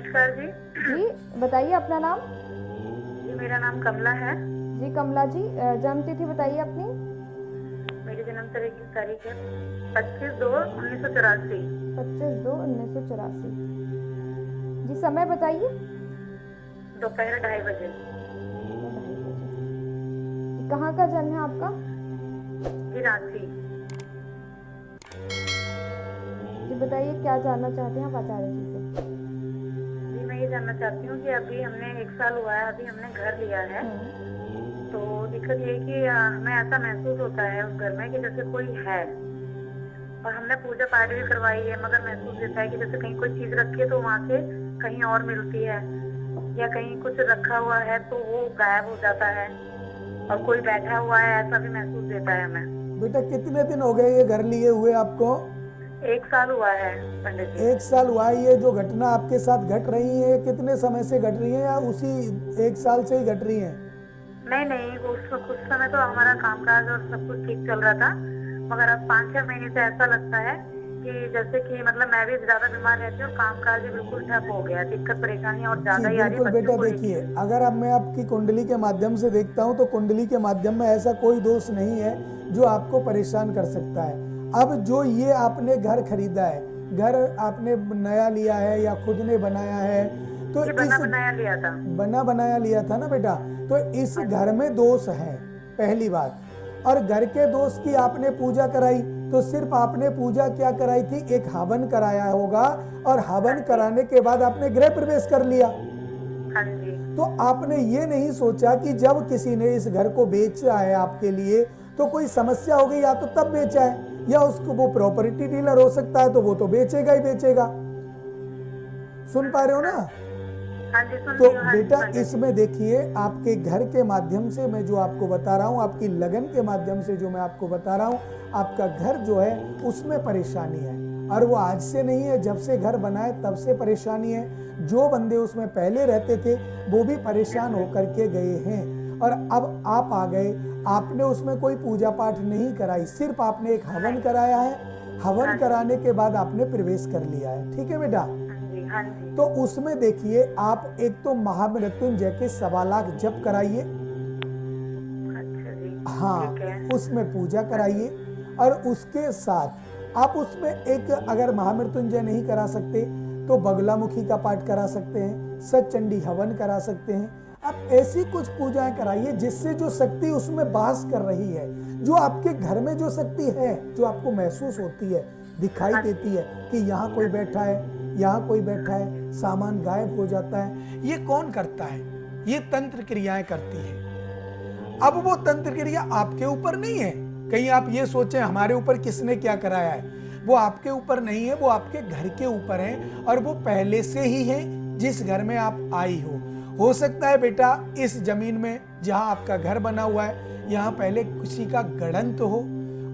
नमस्कार जी। जी बताइए अपना नाम। जी मेरा नाम कमला है। जी कमला जी, जन्म तिथि बताइए अपनी। मेरी जन्म तारीख है 25/2/1984। 25/2/1984। जी समय बताइए। दोपहर 2:30 बजे। जी, कहाँ का जन्म है आपका? जी रांची। जी बताइए क्या जानना चाहते हैं आप आचार्य जी से। जी मैं ये जानना चाहती हूँ कि अभी हमने 1 साल हुआ है, अभी हमने घर लिया है। तो दिक्कत ये है कि हमें ऐसा महसूस होता है उस घर में कि जैसे कोई है, और हमने पूजा पाठ भी करवाई है, मगर महसूस होता है कि जैसे कहीं कोई चीज रखी है तो वहां से कहीं और मिलती है, या कहीं कुछ रखा हुआ है तो वो गायब हो जाता है, और कोई बैठा हुआ है, ऐसा भी महसूस देता है हमें। बेटा कितने दिन हो गए ये घर लिए हुए आपको? 1 साल हुआ है पंडित जी। 1 साल हुआ है। ये जो घटना आपके साथ घट रही है कितने समय से घट रही है या उसी 1 साल से ही घट रही है? नहीं नहीं, कुछ समय तो हमारा कामकाज और सब कुछ ठीक चल रहा था, मगर अब 5-6 महीने से ऐसा लगता है कि जैसे कि मतलब मैं भी ज्यादा बीमार रहती हूँ और कामकाज भी बिल्कुल ठप हो गया, दिक्कत परेशानी और जी ज्यादा ही आ रही है बिल्कुल बच्चों बेटा, को देखिए लेके। अगर अब मैं आपकी कुंडली के माध्यम से देखता हूँ तो कुंडली के माध्यम में ऐसा कोई दोष नहीं है जो आपको परेशान कर सकता है। अब जो ये आपने घर खरीदा है, घर आपने नया लिया है या खुद ने बनाया है, तो ये इस बना बनाया लिया था। बना बनाया लिया था ना बेटा, तो इस हाँ घर जी। में दोष है पहली बात। और घर के दोष की आपने पूजा कराई तो सिर्फ आपने पूजा क्या कराई थी, एक हवन कराया होगा, और हाँ हवन जी। कराने के बाद आपने गृह प्रवेश कर लिया। हाँ जी। तो आपने ये नहीं सोचा कि जब किसी ने इस घर को बेचा है आपके लिए तो कोई समस्या हो गई, या तो तब बेचा है, या उसको वो प्रॉपर्टी डीलर हो सकता है तो वो तो बेचेगा ही बेचेगा। सुन पा रहे हो ना? हाँ जी सुन तो रही हूँ। हाँ जी बेटा पंडित जी। इसमें देखिए, आपके घर के माध्यम से मैं जो आपको बता रहा हूँ, आपकी लगन के माध्यम से जो मैं आपको बता रहा हूँ, आपका घर जो है उसमें परेशानी है, और वो आज से नहीं है, जब से घर बना है तब से परेशानी है। जो बंदे उसमें पहले रहते थे वो भी परेशान होकर के गए हैं, और अब आप आ गए। आपने उसमें कोई पूजा पाठ नहीं कराई, सिर्फ आपने एक हवन कराया है। हवन कराने के बाद आपने प्रवेश कर लिया है, ठीक है बेटा? हाँ जी। हाँ जी। तो उसमें देखिए, आप एक तो महामृत्युंजय के 1.25 लाख जप कराइए। अच्छा जी। हाँ, ठीक है। उसमें पूजा कराइए। और उसके साथ आप उसमें एक, अगर महामृत्युंजय नहीं करा सकते तो बगलामुखी का पाठ करा सकते हैं, सतचंडी हवन करा सकते हैं। आप ऐसी कुछ पूजाएं कराइए जिससे जो शक्ति उसमें वास कर रही है, जो आपके घर में जो शक्ति है, जो आपको महसूस होती है, दिखाई देती है कि यहाँ कोई बैठा है, यहाँ कोई बैठा है, सामान गायब हो जाता है, ये कौन करता है? ये तंत्र क्रियाएं करती है। अब वो तंत्र क्रिया आपके ऊपर नहीं है, कहीं आप ये सोचें हमारे ऊपर किसने क्या कराया है, वो आपके ऊपर नहीं है, वो आपके घर के ऊपर है, और वो पहले से ही है जिस घर में आप आई हो सकता है बेटा इस जमीन में जहां आपका घर बना हुआ है, यहाँ पहले किसी का गड़ंत हो,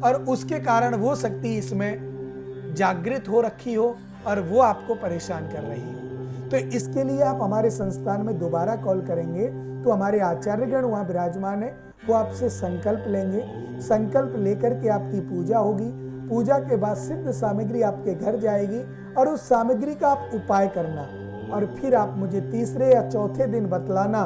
और उसके कारण वो शक्ति इसमें जागृत हो रखी हो और वो आपको परेशान कर रही हो। तो इसके लिए आप हमारे संस्थान में दोबारा कॉल करेंगे तो हमारे आचार्यगण वहाँ विराजमान है, वो आपसे संकल्प लेंगे। संकल्प लेकर के आपकी पूजा होगी। पूजा के बाद सिद्ध सामग्री आपके घर जाएगी, और उस सामग्री का आप उपाय करना, और फिर आप मुझे तीसरे या चौथे दिन बतलाना।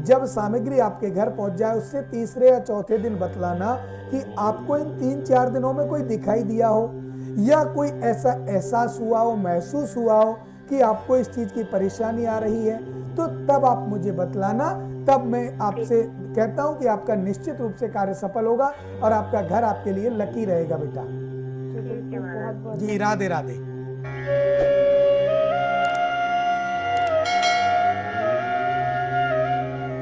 जब सामग्री आपके घर पहुंच जाए उससे तीसरे या चौथे दिन बतलाना कि आपको इन 3-4 दिनों में कोई दिखाई दिया हो, या कोई ऐसा एहसास हुआ हो, महसूस हुआ हो कि आपको इस चीज की परेशानी आ रही है, तो तब आप मुझे बतलाना। तब मैं आपसे कहता हूं कि आपका निश्चित रूप से कार्य सफल होगा और आपका घर आपके लिए लकी रहेगा बेटा। ठीक है महाराज। जी राधे राधे।